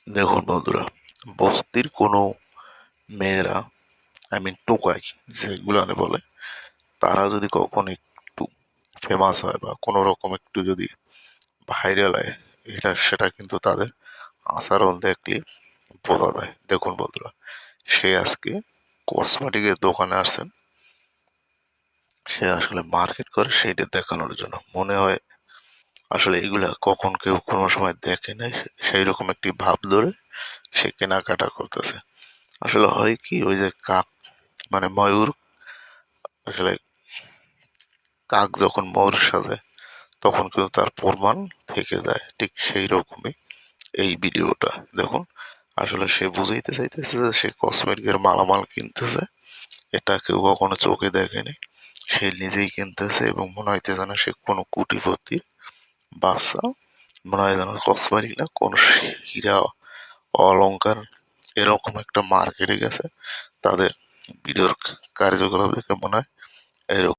দেখুন বন্ধুরা, বস্তির কোনো মেয়েরা, টোকাই যেগুলানে বলে, তারা যদি কখনো একটু ফেমাস হয় বা কোনো রকম একটু যদি ভাইরাল হয়, সেটা কিন্তু তাদের আচরণ দেখলে বোঝা যায়। দেখুন বন্ধুরা, সে আজকে কসমেটিকের দোকানে আসছেন, সে আসলে মার্কেট করে সেইটা দেখানোর জন্য। মনে হয় আসলে এগুলা কখন কেউ কোনো সময় দেখে নাই, সেই রকম একটি ভাব ধরে সে কেনাকাটা করতেছে। আসলে হয় কি, ওই যে কাক, ময়ূর, আসলে কাক যখন ময়ূর সাজে তখন কিন্তু তার প্রমাণ থেকে যায়, ঠিক সেই রকমই এই ভিডিওটা দেখুন। আসলে সে বুঝাইতে চাইতেছে যে সে কসমেটিকের মালামাল কিনতেছে, এটা কেউ কখনো চোখে দেখেনি, সে নিজেই কিনতেছে এবং মনে হইতেছে না সে কোনো কোটিপতির বাচ্চা, মনে হয় যেন কসমেটিক না কোন হীরা অলংকার এরকম একটা মার্কেটে গেছে। তাদের ভিডিওর কার্যকলাপ দেখে মনে হয় এরকম।